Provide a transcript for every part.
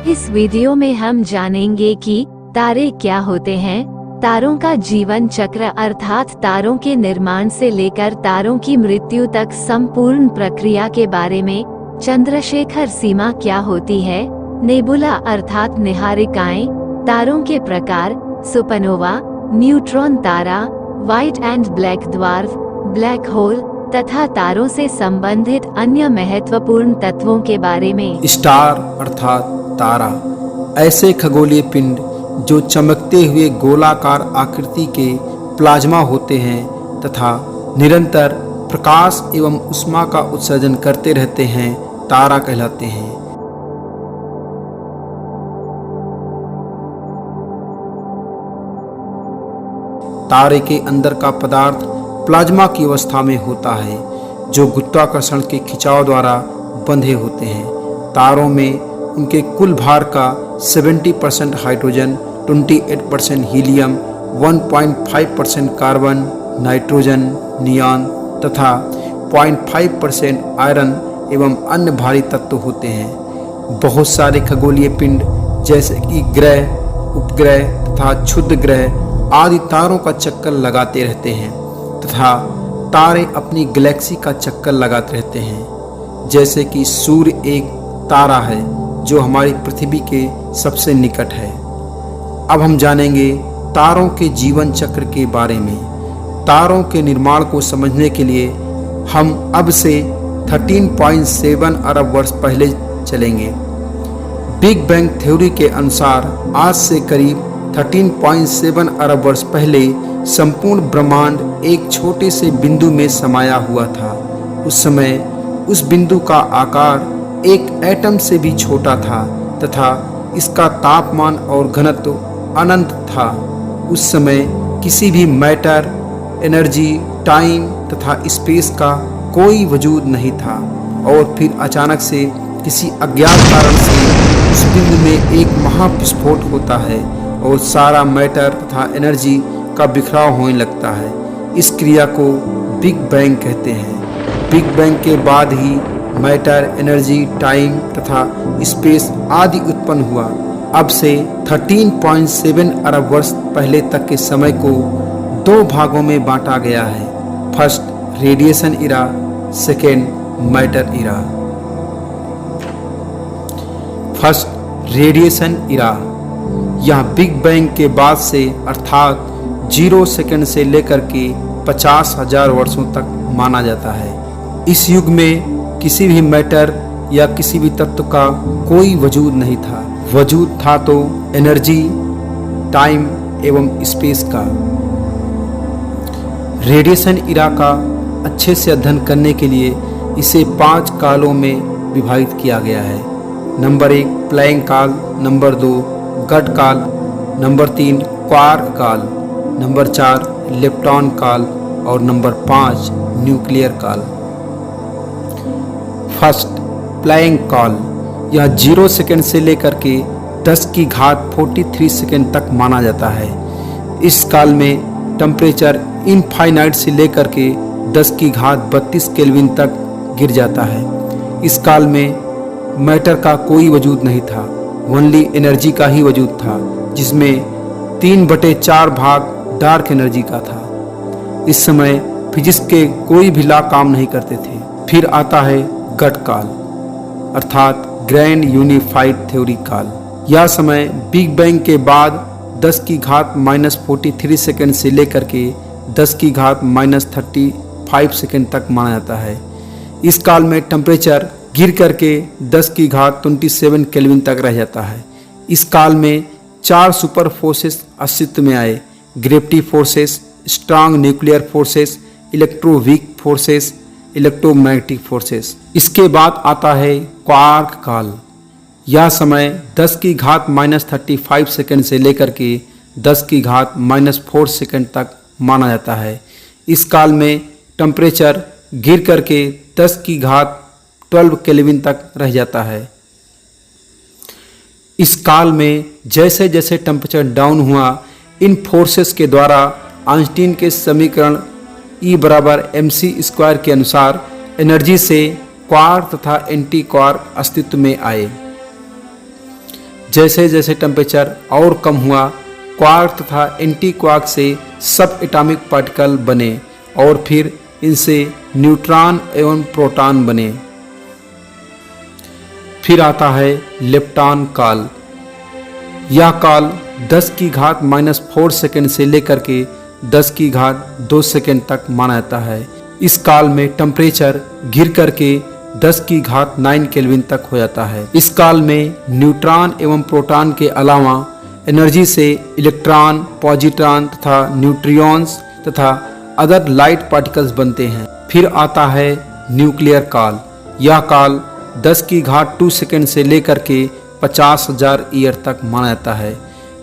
इस वीडियो में हम जानेंगे कि तारे क्या होते हैं, तारों का जीवन चक्र अर्थात तारों के निर्माण से लेकर तारों की मृत्यु तक संपूर्ण प्रक्रिया के बारे में, चंद्रशेखर सीमा क्या होती है, नेबुला अर्थात निहारिकाएं, तारों के प्रकार, supernova, neutron Tara, white and black dwarf, black hole तथा तारों से संबंधित अन्य महत्वपूर्ण तत्वों के बारे में। स्टार अर्थात तारा ऐसे खगोलीय पिंड जो चमकते हुए गोलाकार आकृति के प्लाज्मा होते हैं तथा निरंतर प्रकाश एवं ऊष्मा का उत्सर्जन करते रहते हैं, तारा कहलाते हैं। तारे के अंदर का पदार्थ प्लाज्मा की अवस्था में होता है, जो गुरुत्वाकर्षण के खिंचाव द्वारा बंधे होते हैं। तारों में उनके कुल भार का 70% hydrogen, 28% helium, 1.5% carbon, nitrogen, neon तथा 0.5% आयरन एवं अन्य भारी तत्व होते हैं। बहुत सारे खगोलीय पिंड जैसे कि ग्रह, उपग्रह तथा क्षुद्र ग्रह आदि तारों का चक्कर लगाते रहते हैं तथा तारे अपनी गैलेक्सी का चक्कर लगाते रहते हैं। जैसे कि सूर्य एक तारा है जो हमारी पृथ्वी के सबसे निकट है। अब हम जानेंगे तारों के जीवन चक्र के बारे में। तारों के निर्माण को समझने के लिए हम अब से 13.7 अरब वर्ष पहले चलेंगे। बिग बैंग थ्योरी के अनुसार आज से करीब 13.7 अरब वर्ष पहले संपूर्ण ब्रह्मांड एक छोटे से बिंदु में समाया हुआ था। उस समय उस बिंदु का आकार एक एटम से भी छोटा था तथा इसका तापमान और घनत्व अनंत था। उस समय किसी भी मैटर, एनर्जी, टाइम तथा स्पेस का कोई वजूद नहीं था और फिर अचानक से किसी अज्ञात कारण से उस बिंदु में एक महाविस्फोट होता है और सारा मैटर तथा एनर्जी का बिखराव होने लगता है। इस क्रिया को बिग बैंग कहते हैं। बिग बैंग के बाद ही मैटर, एनर्जी, टाइम तथा स्पेस आदि उत्पन्न हुआ। अब से 13.7 अरब वर्ष पहले तक के समय को दो भागों में बांटा गया है। फर्स्ट रेडिएशन इरा, सेकेंड मैटर इरा। फर्स्ट रेडिएशन इरा यह बिग बैंग के बाद से अर्थात 0 सेकंड से लेकर के 50,000 वर्षों तक माना जाता है। इस युग में किसी भी मैटर या किसी भी तत्व का कोई वजूद नहीं था। वजूद था तो एनर्जी, टाइम एवं स्पेस का। रेडिएशन इरा का अच्छे से अध्ययन करने के लिए इसे 5 कालों में विभाजित किया गया है। नंबर 1 प्लैंक काल, नंबर 2 गट काल, नंबर 3 क्वार्क काल, नंबर 4 लेप्टॉन काल और नंबर 5 न्यूक्लियर काल। फर्स्ट प्लैंक काल यह 0 सेकंड से लेकर के 10 की घात 43 सेकंड तक माना जाता है। इस काल में टेम्परेचर इनफाइनाइट से लेकर के 10 की घात 32 केल्विन तक गिर जाता है। इस काल में मैटर का कोई वजूद नहीं था, ओनली एनर्जी का ही वजूद था, जिसमें 3/4 भाग डार्क एनर्जी का था। इस समय फिजिक्स के कोई भी लॉ काम नहीं करते थे। फिर आता है गट काल अर्थात ग्रैंड यूनिफाइड थ्योरी काल। यह समय बिग बैंग के बाद 10 की घात -43 सेकंड से लेकर के 10 की घात -35 सेकंड तक माना जाता है। इस काल में टेम्परेचर गिर करके 10 की घात 27 केल्विन तक रह जाता है। इस काल में 4 सुपर फोर्सेस अस्तित्व में आए: gravity forces, strong nuclear forces, electro weak forces, electromagnetic forces. इसके बाद आता है क्वार्क काल। यह समय 10 की घात -35 सेकंड से लेकर के 10 की घात -4 सेकंड तक माना जाता है। इस काल में टेम्परेचर गिर करके 10 की घात 12 केल्विन तक रह जाता है। इस काल में जैसे जैसे टेम्परेचर डाउन हुआ, इन फोर्सेस के द्वारा आइंस्टीन के समीकरण E = mc² के अनुसार एनर्जी से क्वार्क तथा एंटी क्वार्क अस्तित्व में आए। जैसे जैसे टेम्परेचर और कम हुआ, क्वार्क तथा एंटी क्वार्क से सब एटॉमिक पार्टिकल बने और फिर इनसे न्यूट्रॉन एवं प्रोटॉन बने। फिर आता है लेप्टॉन काल। यह काल 10⁻⁻⁴ सेकेंड से लेकर के 10⁻² सेकेंड तक माना जाता है। इस काल में टेम्परेचर गिर करके 10⁹ केल्विन तक हो जाता है। इस काल में न्यूट्रॉन एवं प्रोटॉन के अलावा एनर्जी से इलेक्ट्रॉन, पॉजिट्रॉन तथा न्यूट्रियॉन्स तथा अदर लाइट पार्टिकल्स बनते हैं। फिर आता है न्यूक्लियर काल। यह काल 10⁻² सेकेंड से लेकर के 50,000 ईयर तक माना जाता है।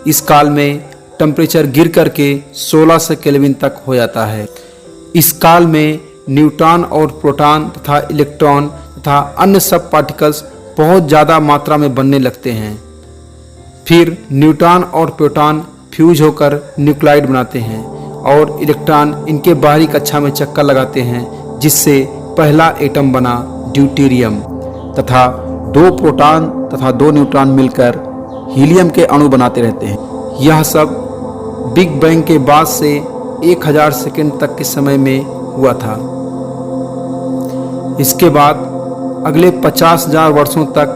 इस काल में टेम्परेचर गिर करके 1600 केल्विन तक हो जाता है। इस काल में न्यूट्रॉन और प्रोटॉन तथा इलेक्ट्रॉन तथा अन्य सब पार्टिकल्स बहुत ज़्यादा मात्रा में बनने लगते हैं। फिर न्यूट्रॉन और प्रोटॉन फ्यूज होकर न्यूक्लाइड बनाते हैं और इलेक्ट्रॉन इनके बाहरी कक्षा में चक्कर लगाते हैं, जिससे पहला एटम बना ड्यूटेरियम तथा 2 प्रोटॉन तथा 2 न्यूट्रॉन मिलकर हीलियम के अणु बनाते रहते हैं। यह सब बिग बैंग के बाद से 1000 सेकेंड तक के समय में हुआ था। इसके बाद अगले 50,000 वर्षों तक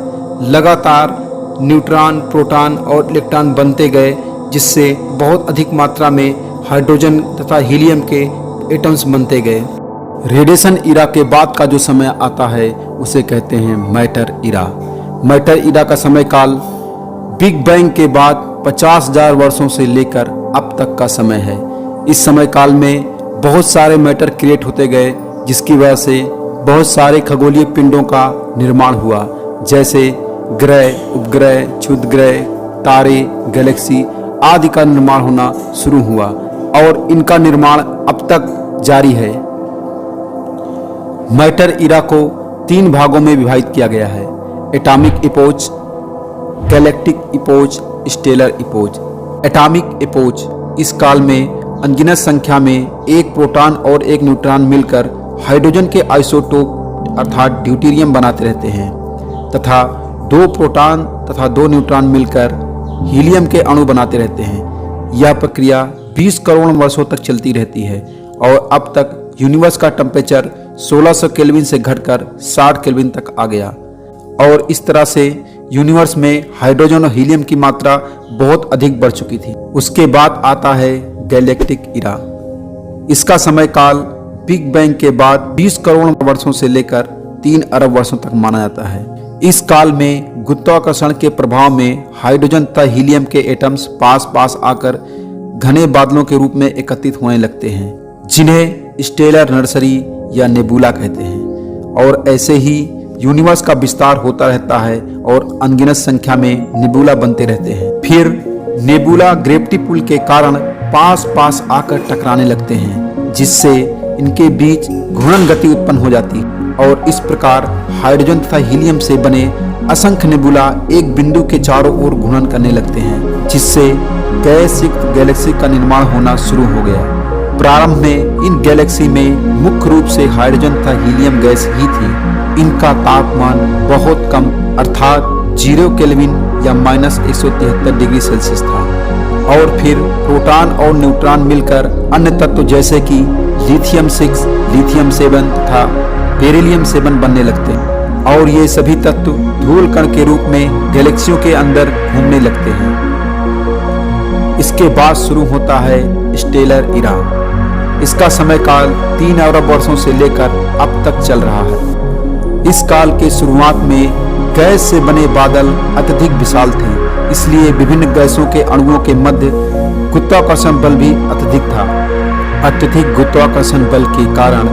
लगातार न्यूट्रॉन, प्रोटॉन और इलेक्ट्रॉन बनते गए, जिससे बहुत अधिक मात्रा में हाइड्रोजन तथा हीलियम के एटम्स बनते गए। रेडिएशन इरा के बाद का जो समय आता है उसे कहते हैं मैटर इरा। मैटर इरा का समय काल बिग बैंग के बाद 50,000 वर्षों से लेकर अब तक का समय है। इस समय काल में बहुत सारे मैटर क्रिएट होते गए, जिसकी वजह से बहुत सारे खगोलीय पिंडों का निर्माण हुआ, जैसे ग्रह, उपग्रह, क्षुद्रग्रह, तारे, गैलेक्सी आदि का निर्माण होना शुरू हुआ और इनका निर्माण अब तक जारी है। मैटर इरा को 3 भागों में विभाजित किया गया है: atomic impose, galactic impose, stellar impose. Atomic impose इस काल में अनगिनत संख्या में 1 प्रोटॉन और 1 न्यूट्रॉन मिलकर हाइड्रोजन के आइसोटोप अर्थात ड्यूटेरियम बनाते रहते हैं तथा 2 प्रोटॉन तथा 2 न्यूट्रॉन मिलकर हीलियम के अणु बनाते रहते हैं। यह प्रक्रिया 20 करोड़ वर्षों तक चलती रहती है और अब तक यूनिवर्स का टेम्परेचर 1600 केल्विन से घटकर 60 केल्विन तक आ गया और इस तरह से यूनिवर्स में हाइड्रोजन और हीलियम की मात्रा बहुत अधिक बढ़ चुकी थी। उसके बाद आता है गैलेक्टिक इरा। इसका समय काल बिग बैंग के बाद 20 करोड़ वर्षों से लेकर 3 अरब वर्षों तक माना जाता है। इस काल में गुरुत्वाकर्षण के प्रभाव में हाइड्रोजन तथा हीलियम के एटम्स पास पास आकर घने बादलों के रूप में एकत्रित होने लगते हैं, जिन्हें स्टेलर नर्सरी या नेबुला कहते हैं। और ऐसे ही यूनिवर्स का विस्तार होता रहता है और अनगिनत संख्या में नेबुला बनते रहते हैं। फिर नेबुला ग्रेविटी पुल के कारण पास पास आकर टकराने लगते हैं, जिससे इनके बीच घूर्णन गति उत्पन्न हो जाती है और इस प्रकार हाइड्रोजन तथा हीलियम से बने असंख्य नेबुला एक बिंदु के चारों ओर घूर्णन करने लगते हैं, जिससे गैस युक्त गैलेक्सी का निर्माण होना शुरू हो गया। प्रारंभ में इन गैलेक्सी में मुख्य रूप से हाइड्रोजन तथा हीलियम गैस ही थी। इनका तापमान बहुत कम अर्थात 0 केल्विन या -173 डिग्री सेल्सियस था और फिर प्रोटॉन और न्यूट्रॉन मिलकर अन्य तत्व जैसे कि लिथियम 6, लिथियम 7 तथा बेरिलियम 7 बनने लगते हैं और ये सभी तत्व धूल कण के रूप में गैलेक्सियों के अंदर घूमने लगते हैं। इसके बाद शुरू होता है स्टेलर इरा। इसका समय काल 3 अरब वर्षों से लेकर अब तक चल रहा है। इस काल के शुरुआत में गैस से बने बादल अत्यधिक विशाल थे, इसलिए विभिन्न गैसों के अणुओं के मध्य गुरुत्वाकर्षण बल भी अत्यधिक था। अत्यधिक गुरुत्वाकर्षण बल के कारण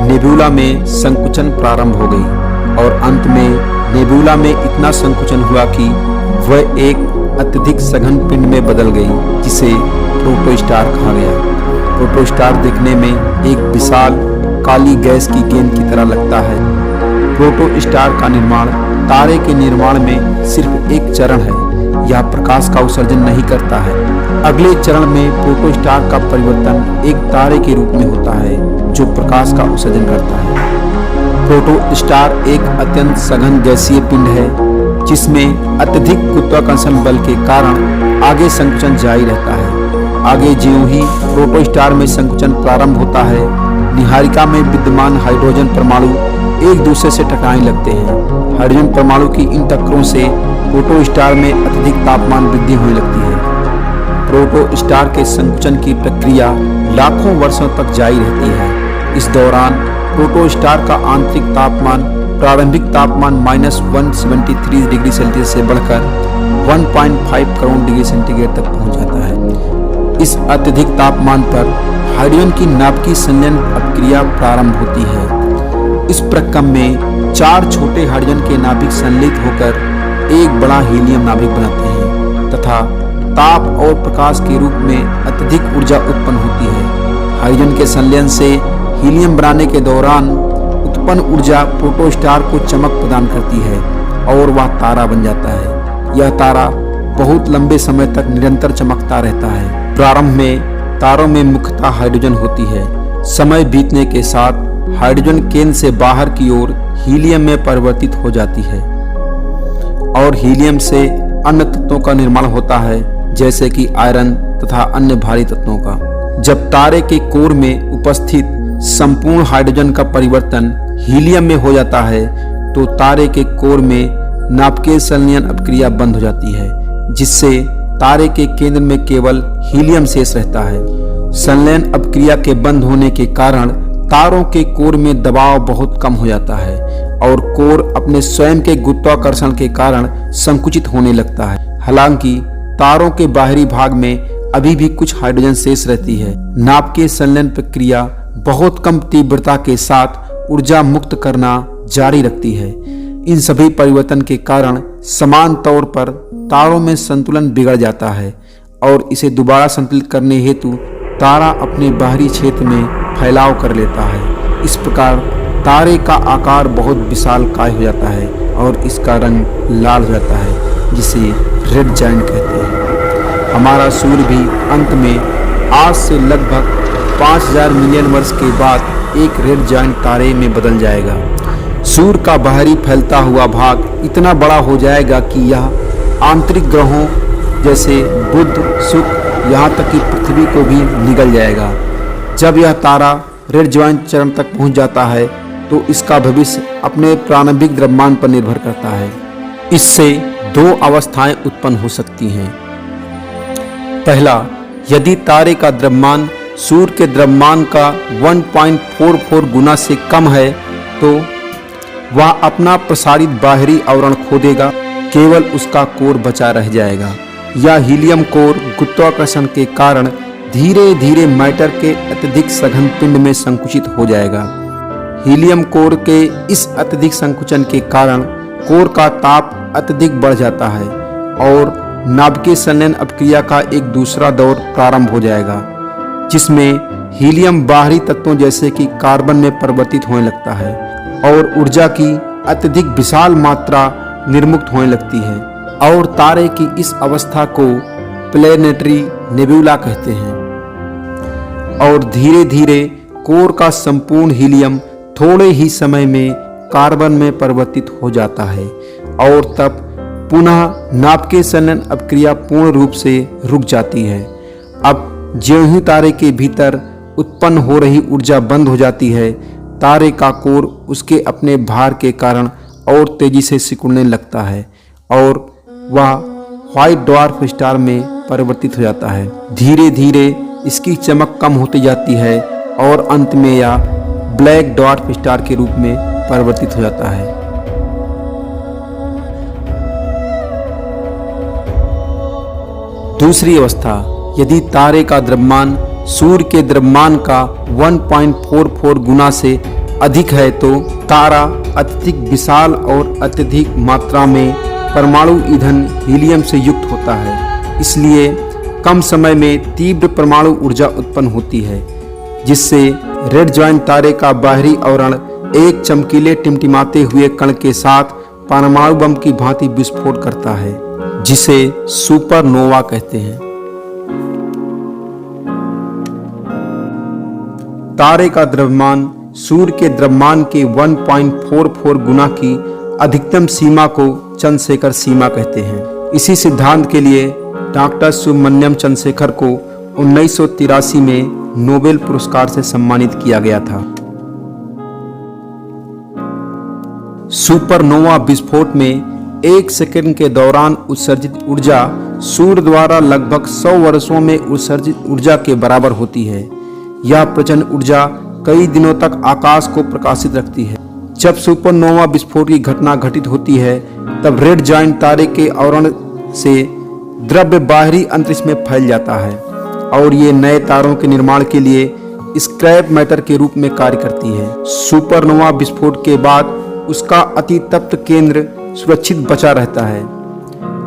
नेबुला में संकुचन प्रारंभ हो गई और अंत में नेबुला में इतना संकुचन हुआ कि वह एक अत्यधिक सघन पिंड में बदल गई, जिसे प्रोटोस्टार कहा गया। प्रोटोस्टार देखने में एक विशाल काली गैस की गेंद की तरह लगता है। प्रोटोस्टार का निर्माण तारे के निर्माण में सिर्फ एक चरण है, यह प्रकाश का उत्सर्जन नहीं करता है। अगले चरण में प्रोटोस्टार का परिवर्तन एक तारे के रूप में होता है जो प्रकाश का उत्सर्जन करता है। प्रोटोस्टार एक अत्यंत सघन गैसीय पिंड है जिसमें अत्यधिक गुरुत्वाकर्षण बल के कारण आगे संकुचन जारी रहता है। आगे ज्यों ही प्रोटोस्टार में संकुचन प्रारंभ होता है, निहारिका में विद्यमान हाइड्रोजन परमाणु एक दूसरे से टकराने लगते हैं। हाइड्रोजन परमाणु की इन टक्करों से प्रोटोस्टार में अत्यधिक तापमान वृद्धि होने लगती है। प्रोटोस्टार के संकुचन की प्रक्रिया लाखों वर्षों तक जारी रहती है। इस दौरान प्रोटोस्टार का आंतरिक तापमान प्रारंभिक तापमान -173 डिग्री सेल्सियस से बढ़कर 1.5 करोड़ डिग्री सेंटीग्रेड तक पहुंच जाता है। इस अत्यधिक तापमान पर हाइड्रोजन की नाभिकीय संलयन अपक्रिया प्रारंभ होती है। इस प्रक्रम में 4 छोटे हाइड्रोजन के नाभिक संलयित होकर एक बड़ा हीलियम नाभिक बनाते हैं तथा ताप और प्रकाश के रूप में अत्यधिक ऊर्जा उत्पन्न होती है। हाइड्रोजन के संलयन से हीलियम बनाने के दौरान उत्पन्न ऊर्जा प्रोटोस्टार को चमक प्रदान करती है और वह तारा बन जाता है। यह तारा बहुत लंबे समय तक निरंतर चमकता रहता है। प्रारंभ में तारों में मुख्यतः हाइड्रोजन होती है। समय बीतने के साथ हाइड्रोजन केंद्र से बाहर की ओर हीलियम में परिवर्तित हो जाती है और हीलियम से अन्य तत्वों का निर्माण होता है, जैसे कि आयरन तथा अन्य भारी तत्वों का। जब तारे के कोर में उपस्थित संपूर्ण हाइड्रोजन का परिवर्तन हीलियम में हो जाता है तो तारे के कोर में नाभिकीय संलयन अपक्रिया बंद हो जाती है, जिससे तारे के केंद्र में केवल हीलियम शेष रहता है। संलयन अपक्रिया के बंद होने के कारण तारों के कोर में दबाव बहुत कम हो जाता है और कोर अपने स्वयं के गुरुत्वाकर्षण के कारण संकुचित होने लगता है। हालांकि तारों के बाहरी भाग में अभी भी कुछ हाइड्रोजन शेष रहती है। नाभिकीय संलयन प्रक्रिया बहुत कम तीव्रता के साथ ऊर्जा मुक्त करना जारी रखती है। इन सभी परिवर्तन के कारण समान तौर पर तारों में संतुलन बिगड़ जाता है और इसे दोबारा संतुलित करने हेतु तारा अपने बाहरी क्षेत्र में फैलाव कर लेता है। इस प्रकार तारे का आकार बहुत विशालकाय हो जाता है और इसका रंग लाल हो जाता है, जिसे रेड जायंट कहते हैं। हमारा सूर्य भी अंत में आज से लगभग 5000 मिलियन वर्ष के बाद एक रेड जायंट तारे में बदल जाएगा। सूर्य का बाहरी फैलता हुआ भाग इतना बड़ा हो जाएगा कि यह आंतरिक ग्रहों जैसे बुध, शुक्र, यहाँ तक कि पृथ्वी को भी निगल जाएगा। जब यह तारा रेड जायंट चरण तक पहुँच जाता है तो इसका भविष्य अपने प्रारंभिक द्रव्यमान पर निर्भर करता है। इससे 2 अवस्थाएं उत्पन्न हो सकती हैं। पहला, यदि तारे का द्रव्यमान सूर्य के द्रव्यमान का 1.44 गुना से कम है तो वह अपना प्रसारित बाहरी आवरण खो देगा, केवल उसका कोर बचा रह जाएगा। या हीलियम कोर गुरुत्वाकर्षण के कारण धीरे धीरे मैटर के अत्यधिक सघन पिंड में संकुचित हो जाएगा। हीलियम कोर के इस अत्यधिक संकुचन के कारण कोर का ताप अत्यधिक बढ़ जाता है और नाभिकीय संलयन अपक्रिया का एक दूसरा दौर प्रारंभ हो जाएगा, जिसमें हीलियम बाहरी तत्वों जैसे कि कार्बन में परिवर्तित होने लगता है और ऊर्जा की अत्यधिक विशाल मात्रा निर्मुक्त होने लगती है और तारे की इस अवस्था को प्लैनेटरी नेबुला कहते हैं। और धीरे धीरे कोर का संपूर्ण हीलियम थोड़े ही समय में कार्बन में परिवर्तित हो जाता है और तब पुनः नाभिकीय संलयन अपक्रिया पूर्ण रूप से रुक जाती है। अब ज्यों ही तारे के भीतर उत्पन्न हो रही ऊर्जा बंद हो जाती है, तारे का कोर उसके अपने भार के कारण और तेजी से सिकुड़ने लगता है और वह व्हाइट ड्वार्फ स्टार में परिवर्तित हो जाता है। धीरे धीरे इसकी चमक कम होती जाती है और अंत में यह ब्लैक ड्वार्फ स्टार के रूप में परिवर्तित हो जाता है। दूसरी अवस्था, यदि तारे का द्रव्यमान सूर्य के द्रव्यमान का 1.44 गुना से अधिक है तो तारा अत्यधिक विशाल और अत्यधिक मात्रा में परमाणु ईंधन हीलियम से युक्त होता है। इसलिए कम समय में तीव्र परमाणु ऊर्जा उत्पन्न होती है, जिससे रेड जायंट तारे का बाहरी आवरण एक चमकीले टिमटिमाते हुए कण के साथ परमाणु बम की भांति विस्फोट करता है, जिसे सुपरनोवा कहते हैं। तारे का द्रव्यमान सूर्य के द्रव्यमान के 1.44 गुना की अधिकतम सीमा को चंद्रशेखर सीमा कहते हैं। इसी सिद्धांत के लिए डॉक्टर सुब्रमण्यम चंद्रशेखर को 1983 में नोबेल पुरस्कार से सम्मानित किया गया था। सुपरनोवा विस्फोट में 1 सेकंड के दौरान उत्सर्जित ऊर्जा सूर्य द्वारा लगभग 100 वर्षों में उत्सर्जित ऊर्जा के बराबर होती है। यह प्रचंड ऊर्जा कई दिनों तक आकाश को प्रकाशित रखती है। जब सुपरनोवा विस्फोट की घटना घटित होती है तब रेड जायंट तारे के आवरण से द्रव्य बाहरी अंतरिक्ष में फैल जाता है और ये नए तारों के निर्माण के लिए स्क्रैप मैटर के रूप में कार्य करती है। सुपरनोवा विस्फोट के बाद उसका अतितप्त केंद्र सुरक्षित बचा रहता है,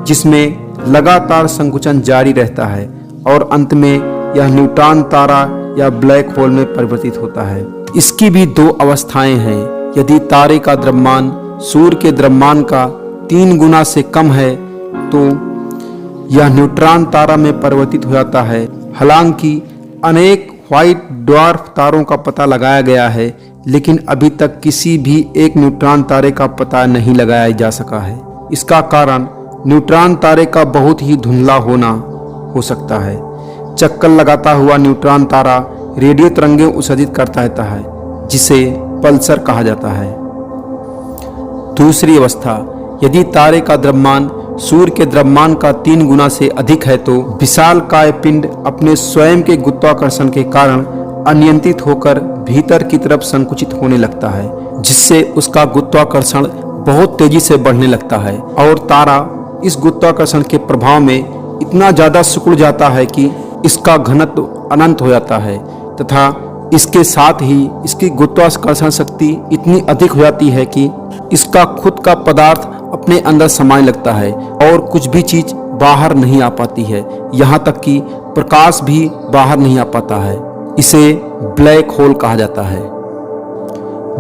जिसमें लगातार संकुचन जारी रहता है और अंत में यह न्यूट्रॉन तारा या ब्लैक होल में परिवर्तित होता है। इसकी भी 2 अवस्थाएं हैं। यदि तारे का द्रव्यमान सूर्य के द्रव्यमान का 3 गुना से कम है तो यह न्यूट्रॉन तारा में परिवर्तित हो जाता है। हालांकि अनेक व्हाइट ड्वार्फ तारों का पता लगाया गया है, लेकिन अभी तक किसी भी एक न्यूट्रॉन तारे का पता नहीं लगाया जा सका है। इसका कारण न्यूट्रॉन तारे का बहुत ही धुंधला होना हो सकता है। चक्कर लगाता हुआ न्यूट्रॉन तारा रेडियो तरंगें उत्सर्जित करता रहता है, जिसे पल्सर कहा जाता है। दूसरी अवस्था, यदि तारे का द्रव्यमान सूर्य के द्रव्यमान का 3 गुना से अधिक है तो विशालकाय पिंड अपने स्वयं के गुरुत्वाकर्षण के कारण अनियंत्रित होकर भीतर की तरफ संकुचित होने लगता है, जिससे उसका गुरुत्वाकर्षण बहुत तेजी से बढ़ने लगता है और तारा इस गुरुत्वाकर्षण के प्रभाव में इतना ज्यादा सिकुड़ जाता है कि इसका घनत्व अनंत हो जाता है तथा इसके साथ ही इसकी गुरुत्वाकर्षण शक्ति इतनी अधिक हो जाती है कि इसका खुद का पदार्थ अपने अंदर समाने लगता है और कुछ भी चीज बाहर नहीं आ पाती है। यहाँ तक कि प्रकाश भी बाहर नहीं आ पाता है। इसे ब्लैक होल कहा जाता है।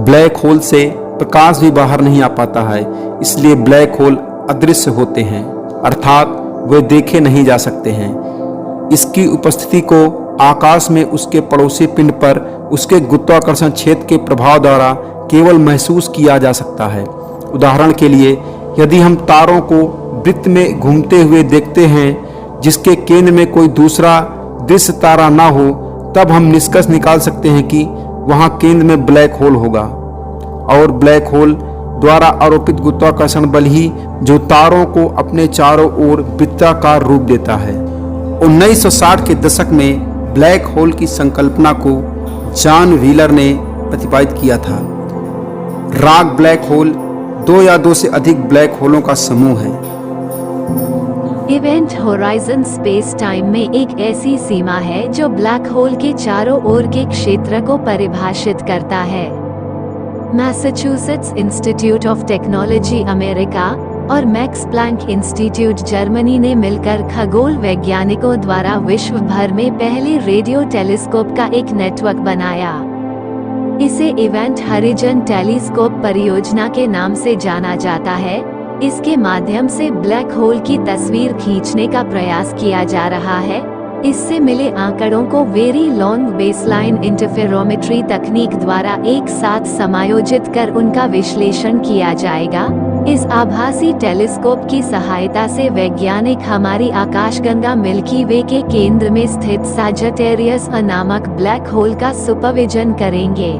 ब्लैक होल से प्रकाश भी बाहर नहीं आ पाता है, इसलिए ब्लैक होल अदृश्य होते हैं, अर्थात वे देखे नहीं जा सकते हैं। इसकी उपस्थिति को आकाश में उसके पड़ोसी पिंड पर उसके गुरुत्वाकर्षण क्षेत्र के प्रभाव द्वारा केवल महसूस किया जा सकता है। उदाहरण के लिए, यदि हम तारों को वृत्त में घूमते हुए देखते हैं जिसके केंद्र में कोई दूसरा दृश्य तारा ना हो, तब हम निष्कर्ष निकाल सकते हैं कि वहां केंद्र में ब्लैक होल होगा और ब्लैक होल द्वारा आरोपित गुरुत्वाकर्षण बल ही जो तारों को अपने चारों ओर वृत्ताकार रूप देता है। 1960 के दशक में ब्लैक होल की संकल्पना को जॉन व्हीलर ने प्रतिपादित किया था। रॉक ब्लैक होल 2 या 2 से अधिक ब्लैक होलों का समूह है। इवेंट होराइजन स्पेस टाइम में एक ऐसी सीमा है जो ब्लैक होल के चारों ओर के क्षेत्र को परिभाषित करता है। Massachusetts institute of technology America और मैक्स प्लैंक इंस्टीट्यूट जर्मनी ने मिलकर खगोल वैज्ञानिकों द्वारा विश्व भर में पहले रेडियो टेलीस्कोप का एक नेटवर्क बनाया। इसे इवेंट होराइजन टेलीस्कोप परियोजना के नाम से जाना जाता है। इसके माध्यम से ब्लैक होल की तस्वीर खींचने का प्रयास किया जा रहा है। इससे मिले आंकड़ों को वेरी लॉन्ग बेसलाइन इंटरफेरोमेट्री तकनीक द्वारा एक साथ समायोजित कर उनका विश्लेषण किया जाएगा। इस आभासी टेलीस्कोप की सहायता से वैज्ञानिक हमारी आकाशगंगा मिल्की वे के केंद्र में स्थित सजिटेरियस नामक ब्लैक होल का सुपरविजन करेंगे।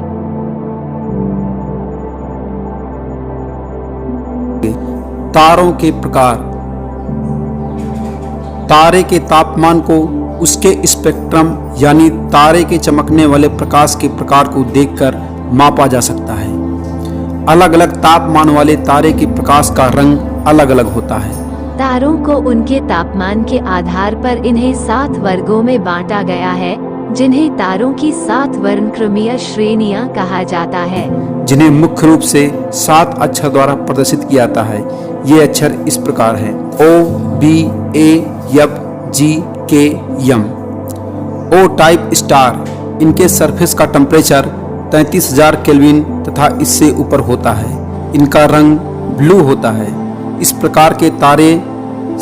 तारों के प्रकार। तारे के तापमान को उसके स्पेक्ट्रम यानी तारे के चमकने वाले प्रकाश के प्रकार को देखकर मापा जा सकता है। अलग अलग तापमान वाले तारे के प्रकाश का रंग अलग अलग होता है। तारों को उनके तापमान के आधार पर इन्हें 7 वर्गों में बांटा गया है, जिन्हें तारों की 7 वर्णक्रमीय श्रेणियां कहा जाता है, जिन्हें मुख्य रूप से 7 अक्षर द्वारा प्रदर्शित किया जाता है। ये अक्षर इस प्रकार हैं: O, B, A, F, G, K, M। O type star, इनके सरफेस का टेम्परेचर 33,000 केल्विन तथा इससे ऊपर होता है। इनका रंग ब्लू होता है। इस प्रकार के तारे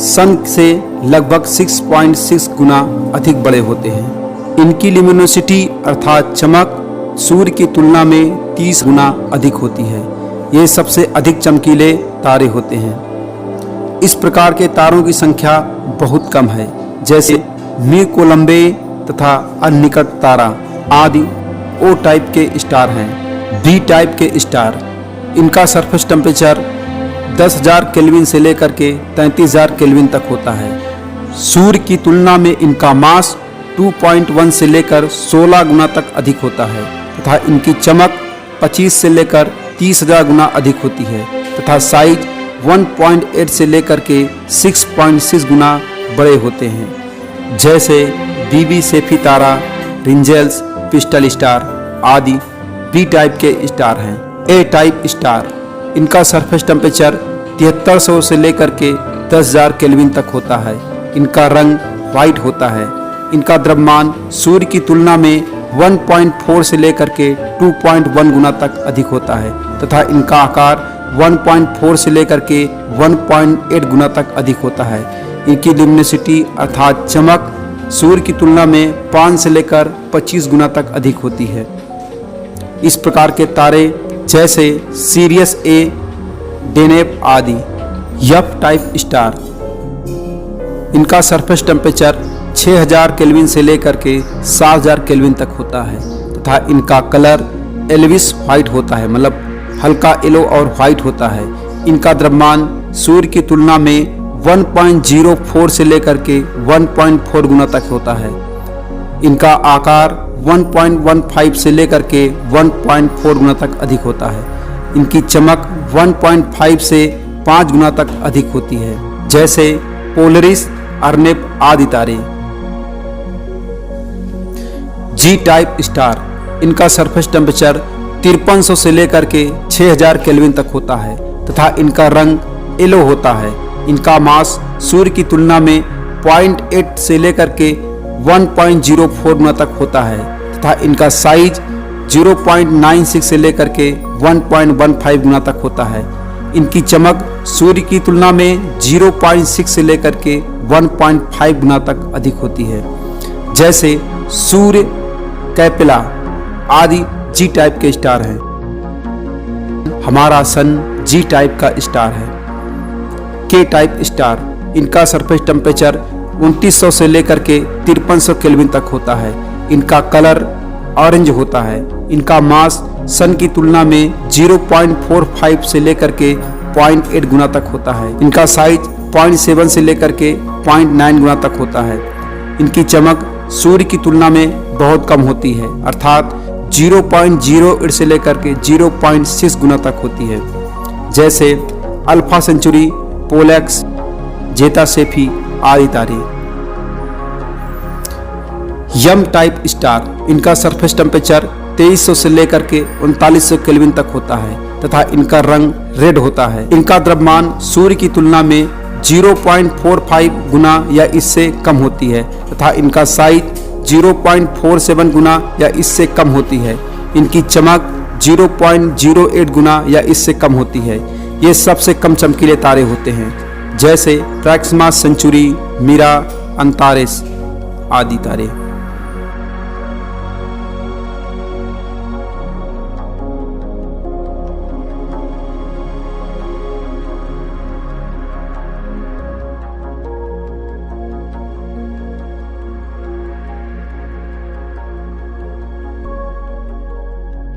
सन से लगभग 6.6 गुना अधिक बड़े होते हैं। इनकी ल्यूमिनोसिटी अर्थात चमक सूर्य की तुलना में 30 गुना अधिक होती है। ये सबसे अधिक चमकीले तारे होते हैं। इस प्रकार के तारों की संख्या बहुत कम है, जैसे मी कोलंबे तथा अनिकट तारा आदि ओ टाइप के स्टार हैं। बी टाइप के स्टार, इनका सरफेस टेम्परेचर 10,000 केल्विन से लेकर के 33,000 केल्विन तक होता है। सूर्य की तुलना में इनका मास 2.1 से लेकर 16 गुना तक अधिक होता है तथा इनकी चमक 25 से लेकर 30,000 गुना अधिक होती है तथा साइज 1.8 से लेकर के 6.6 गुना बड़े होते हैं। जैसे बीबी सेफी तारा, रिंजेल्स, पिस्टल स्टार आदि बी टाइप के स्टार हैं। ए टाइप स्टार, इनका सरफेस टेम्परेचर 7300 से लेकर के 10,000 केल्विन तक होता है। इनका रंग वाइट होता है। इनका द्रव्यमान सूर्य की तुलना में 1.4 से लेकर के 2.1 गुना तक अधिक होता है तथा इनका आकार 1.4 से लेकर के 1.8 गुना तक अधिक होता है। इनकी ल्यूमिनोसिटी अर्थात चमक सूर्य की तुलना में 5 से लेकर 25 गुना तक अधिक होती है। इस प्रकार के तारे जैसे सीरियस ए, डेनेप आदि। एफ टाइप स्टार, इनका सरफेस टेम्परेचर 6000 केल्विन से लेकर के 7000 केल्विन तक होता है तथा इनका कलर एल्विस व्हाइट होता है, मतलब हल्का येलो और व्हाइट होता है। इनका द्रव्यमान सूर्य की तुलना में 1.04 से लेकर के 1.4 गुना तक होता है। इनका आकार 1.15 से लेकर के 1.4 गुना तक अधिक होता है। इनकी चमक 1.5 से 5 गुना तक अधिक होती है, जैसे पोलरिस, अर्नेप आदि तारे। जी टाइप स्टार, इनका सरफेस टेम्परेचर 5300 से लेकर के 6000 केल्विन तक होता है तथा इनका रंग येलो होता है। इनका मास सूर्य की तुलना में 0.8 से लेकर के 1.04 गुना तक होता है तथा इनका साइज 0.96 से लेकर के 1.15 गुना तक होता है। इनकी चमक सूर्य की तुलना में 0.6 से लेकर के 1.5 गुना तक अधिक होती है, जैसे सूर्य, कैपेला आदि जी टाइप के स्टार हैं। हमारा सन जी टाइप का स्टार है। के टाइप स्टार, इनका सरफेस टेम्परेचर 2900 से लेकर के 5300 केल्विन तक होता है। इनका कलर ऑरेंज होता है। इनका मास सन की तुलना में 0.45 से लेकर के 0.8 गुना तक होता है। इनका साइज 0.7 से लेकर के 0.9 गुना तक होता है। इनकी चमक सूर्य की तुलना में बहुत कम होती है, अर्थात 0.08 से लेकर के 0.6 गुना तक होती है, जैसे अल्फा सेंचुरी, पोलेक्स, जेटा सेफी आदि तारे। यम टाइप स्टार, इनका सरफेस टेम्परेचर 2300 से लेकर के 3900 केल्विन तक होता है तथा इनका रंग रेड होता है। इनका द्रव्यमान सूर्य की तुलना में 0.45 गुना या इससे कम होती है तथा इनका साइज 0.47 गुना या इससे कम होती है। इनकी चमक 0.08 गुना या इससे कम होती है। ये सबसे कम चमकीले तारे होते हैं, जैसे प्रैक्सिमा सेंचुरी, मीरा, अंतारेस आदि तारे।